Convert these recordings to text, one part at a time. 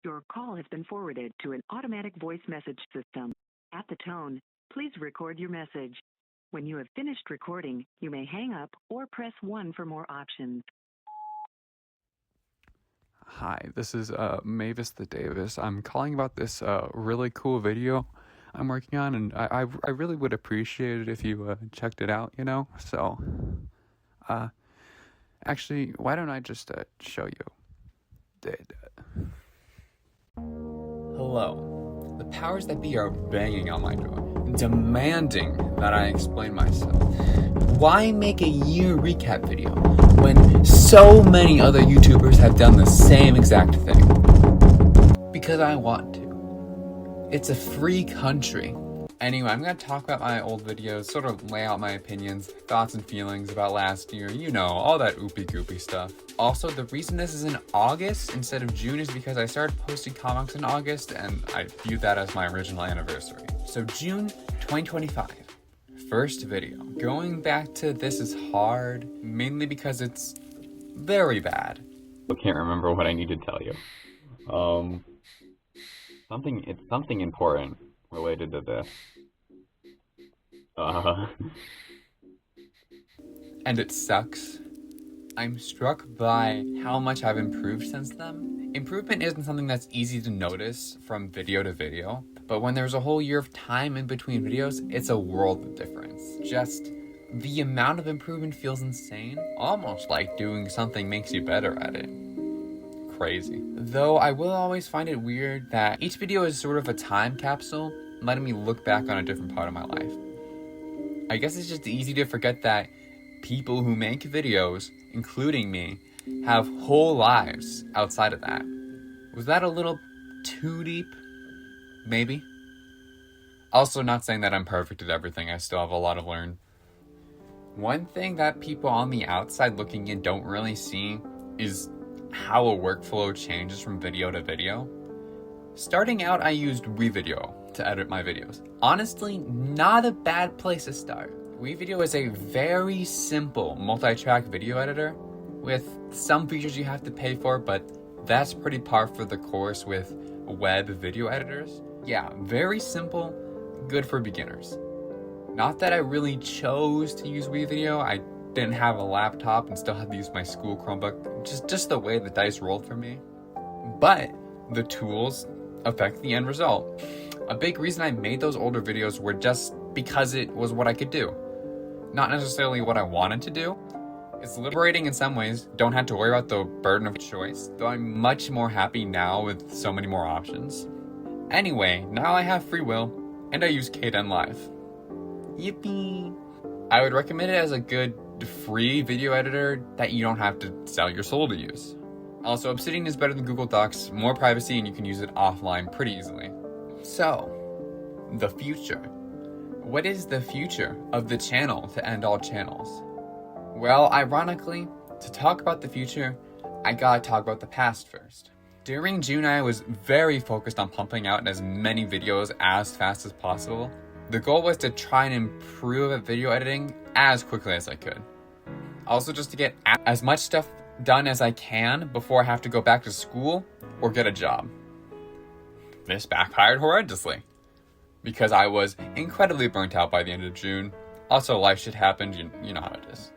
Your call has been forwarded to an automatic voice message system. At the tone, please record your message. When you have finished recording, you may hang up or press 1 for more options. Hi, this is Mavis the Davis. I'm calling about this really cool video I'm working on, and I really would appreciate it if you checked it out, So, actually, why don't I just show you? Hello. The powers that be are banging on my door, demanding that I explain myself. Why make a year recap video when so many other YouTubers have done the same exact thing? Because I want to. It's a free country. Anyway, I'm going to talk about my old videos, sort of lay out my opinions, thoughts and feelings about last year, all that oopy-goopy stuff. Also, the reason this is in August instead of June is because I started posting comics in August, and I view that as my original anniversary. So June 2025, first video. Going back to this is hard, mainly because it's very bad. I can't remember what I need to tell you. It's something important related to this. And it sucks. I'm struck by how much I've improved since then. Improvement isn't something that's easy to notice from video to video, but when there's a whole year of time in between videos, it's a world of difference. Just the amount of improvement feels insane, almost like doing something makes you better at it. Crazy. Though I will always find it weird that each video is sort of a time capsule, letting me look back on a different part of my life. I guess it's just easy to forget that people who make videos, including me, have whole lives outside of that. Was that a little too deep? Maybe. Also, not saying that I'm perfect at everything, I still have a lot to learn. One thing that people on the outside looking in don't really see is how a workflow changes from video to video. Starting out, I used Wowie to edit my videos. Honestly, not a bad place to start. Wowie is a very simple multi-track video editor with some features you have to pay for, but that's pretty par for the course with web video editors. Yeah, very simple, good for beginners. Not that I really chose to use Wowie, I didn't have a laptop and still had to use my school Chromebook, just the way the dice rolled for me. But the tools affect the end result. A big reason I made those older videos were just because it was what I could do. Not necessarily what I wanted to do. It's liberating in some ways, don't have to worry about the burden of choice, though I'm much more happy now with so many more options. Anyway, now I have free will, and I use Kdenlive. Yippee! I would recommend it as a good free video editor that you don't have to sell your soul to use. Also, Obsidian is better than Google Docs, more privacy, and you can use it offline pretty easily. So, the future. What is the future of the channel to end all channels? Well, ironically, to talk about the future, I gotta talk about the past first. During June, I was very focused on pumping out as many videos as fast as possible. The goal was to try and improve at video editing as quickly as I could. Also, just to get as much stuff done as I can before I have to go back to school or get a job. This backfired horrendously because I was incredibly burnt out by the end of June. Also, life shit happened, you know how it is.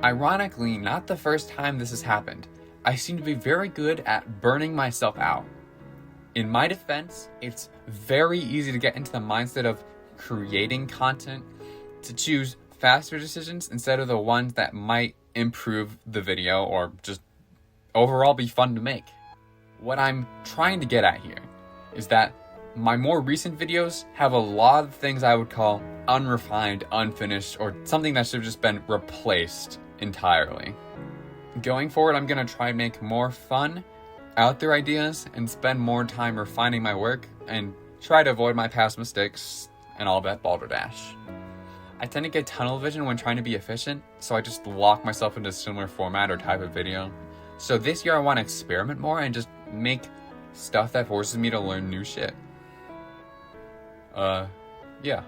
Ironically, not the first time this has happened. I seem to be very good at burning myself out. In my defense, it's very easy to get into the mindset of creating content, to choose faster decisions instead of the ones that might improve the video or just overall be fun to make. What I'm trying to get at here is that my more recent videos have a lot of things I would call unrefined, unfinished, or something that should have just been replaced entirely. Going forward, I'm going to try and make more fun, out there ideas and spend more time refining my work and try to avoid my past mistakes and all that balderdash. I tend to get tunnel vision when trying to be efficient, so I just lock myself into a similar format or type of video. So this year I want to experiment more and just make stuff that forces me to learn new shit. Yeah.